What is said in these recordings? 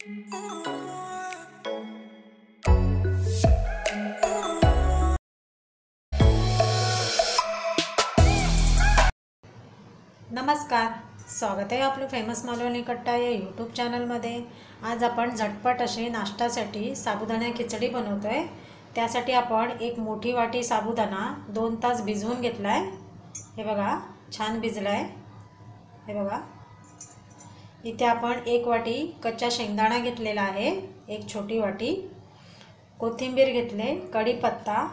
नमस्कार, स्वागत आहे आपलं फेमस मालवणी कट्टा या यूट्यूब चॅनलमध्ये। आज आपण झटपट असे नाश्त्यासाठी साबुदाणा खिचडी बनवतोय। त्यासाठी आपण एक मोठी वाटी साबुदाणा 2 तास भिजवून घेतलाय। हे बघा, छान भिजलाय। हे बघा, इथे आपण 1 वाटी कच्चा शेंगदाणा घेतलेला आहे, 1 छोटी वाटी कोथिंबीर घेतले, कढीपत्ता,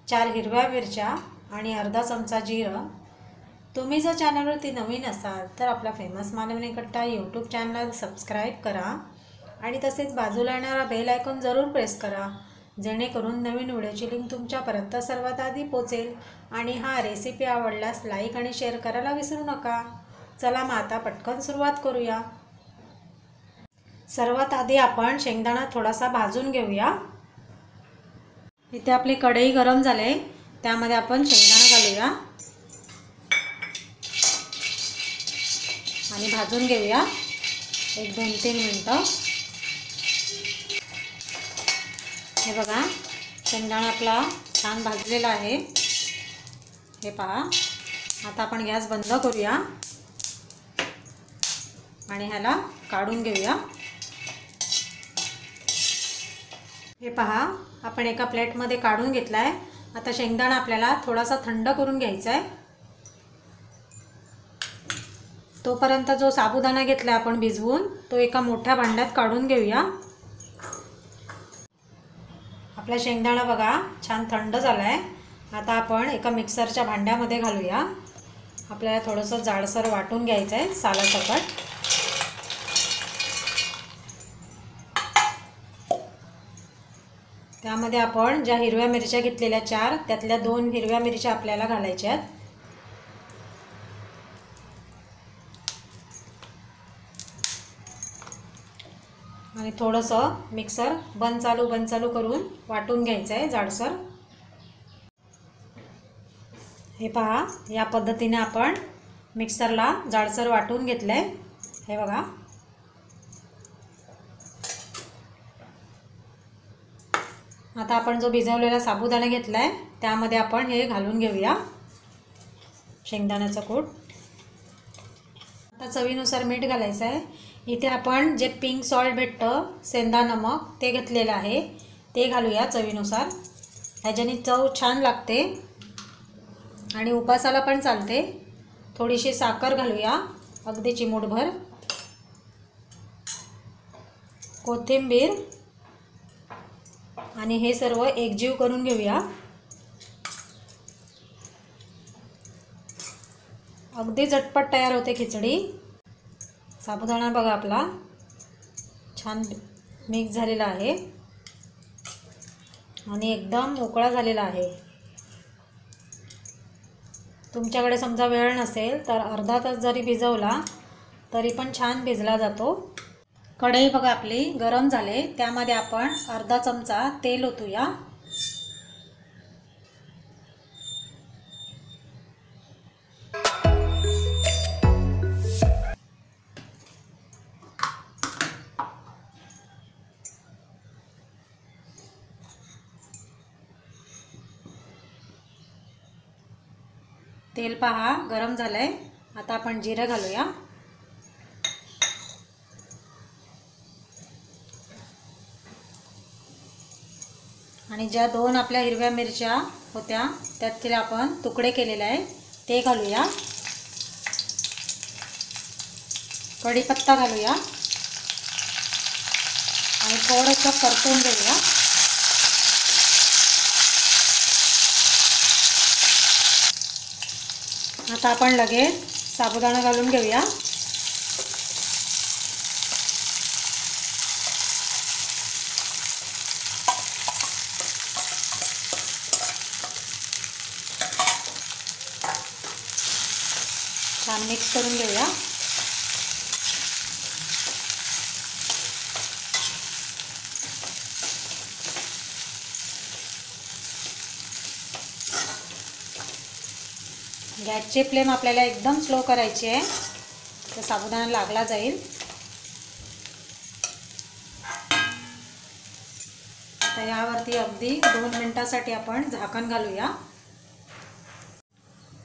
4 हिरव्या मिरच्या आणि अर्धा चमचा जिरं। तुम्ही जर चॅनलवरती नवीन असाल तर आपला फेमस मालवणी कट्टा यूट्यूब चॅनल सबस्क्राईब करा आणि तसेच बाजूला येणारा बेल आयकॉन जरूर प्रेस करा, जेणेकरून नवीन व्हिडिओची लिंक तुमच्यापर्यंत सर्वात आधी पोहोचेल। आणि हा रेसिपी आवडल्यास लाईक आणि शेअर करायला विसरू नका। चला मग आता पटकन सुरुवात करूया। सर्वात आधी आपण शेंगदाणा थोडासा भाजून घेऊया। इथे आपली कढई गरम झाली, त्यामध्ये आपण शेंगदाणा घालूया आणि भाजून घेऊया 1-2-3 मिनिटं। हे बघा, शेंगदाणा आपला छान भाजलेला आहे। हे पहा, आता आपण गॅस बंद करूया आणि ह्याला काढून घेऊया। हे पहा, आपण एका प्लेटमध्ये काढून घेतलाय। आता शेंगदाणा आपल्याला थोडासा थंड करून घ्यायचा आहे। तोपर्यंत जो साबुदाणा घेतला आपण भिजवून, तो एका मोठ्या भांड्यात काढून घेऊया। आपला शेंगदाणा बघा छान थंड झालाय। आता आपण एका मिक्सरच्या भांड्यामध्ये घालूया। आपल्याला थोडंसं जाडसर वाटून घ्यायचं आहे सालासकट। त्यामध्ये आपण ज्या हिरव्या मिरच्या घेतलेल्या 4, त्यातल्या 2 हिरव्या मिरच्या आपल्याला घालायच्या आहेत। आणि थोडंसं मिक्सर बंद चालू करून वाटून घ्यायचं आहे जाडसर। हे पहा, या पद्धतीने आपण मिक्सरला जाडसर वाटून घेतलंय। हे बघा, आता आपण जो भिजवलेला साबुदाणा घेतलाय त्यामध्ये आपण हे घालून घेऊया, शेंगदाण्याचं कूट। आता चवीनुसार मीठ घालायचं आहे। इथे आपण जे पिंक सॉल्ट भेटतं, सेंधा नमक, ते घेतलेलं आहे, ते घालूया चवीनुसार। ह्याच्याने चव छान लागते आणि उपासाला पण चालते। थोडीशी साखर घालूया, अगदी चिमूटभर। कोथिंबीर आणि हे सर्व एकजीव करून घेऊया। अगदी झटपट तयार होते खिचडी। साबुदाणा बघा आपला छान मिक्स झालेला आहे आणि एकदम मोकळा झालेला आहे। तुमच्याकडे समजा वेळ नसेल तर अर्धा तास जरी भिजवला तरी पण छान भिजला जातो। कढई बघा आपली गरम झाले, त्यामध्ये आपण अर्धा चमचा तेल ओतूया। तेल पहा गरम झालंय। आता आपण जिरं घालूया आणि ज्या 2 आपल्या हिरव्या मिरच्या होत्या त्यातील आपण तुकडे केलेले आहे ते घालूया। कढीपत्ता घालूया आणि थोडंसं परतून घेऊया। आता आपण लगेच साबुदाणा घालून घेऊया। छान मिक्स करून घेऊया। गॅसची फ्लेम आपल्याला एकदम स्लो करायची आहे, तर साबुदाणा लागला जाईल। तर यावरती अगदी 2 मिनिटासाठी आपण झाकण घालूया।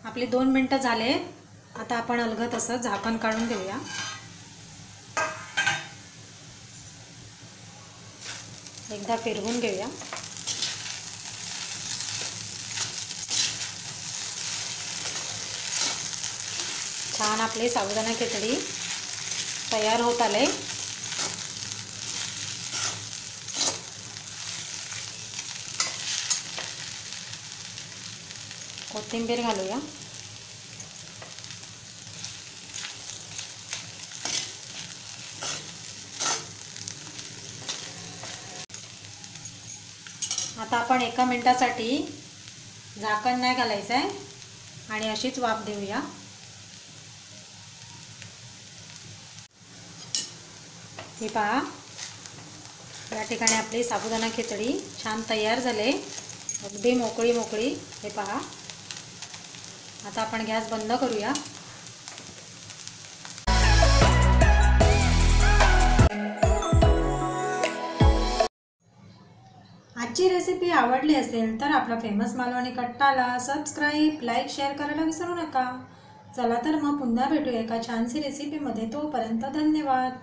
आपली 2 मिनिटं झाले। आता आपण अलगद असं झाकण काढून घेऊया। एकदा फिरवून घेऊया। छान आपली साबुदाणा खिचडी तयार होत आले। कोथिंबीर घालूया। आता आपण 1 मिनिटासाठी झाकण नाही घालायचं आहे आणि अशीच वाफ देऊया। हे पहा, या ठिकाणी आपली साबुदाणा खिचडी छान तयार झाले, अगदी मोकळी मोकळी। हे पहा, आता आपण गॅस बंद करूया। आजची रेसिपी आवडली असेल तर आपला फेमस मालवणी कट्टाला सबस्क्राईब, लाईक, शेअर करायला विसरू नका। चला तर मग पुन्हा भेटूया एका छानशी रेसिपीमध्ये। तोपर्यंत धन्यवाद।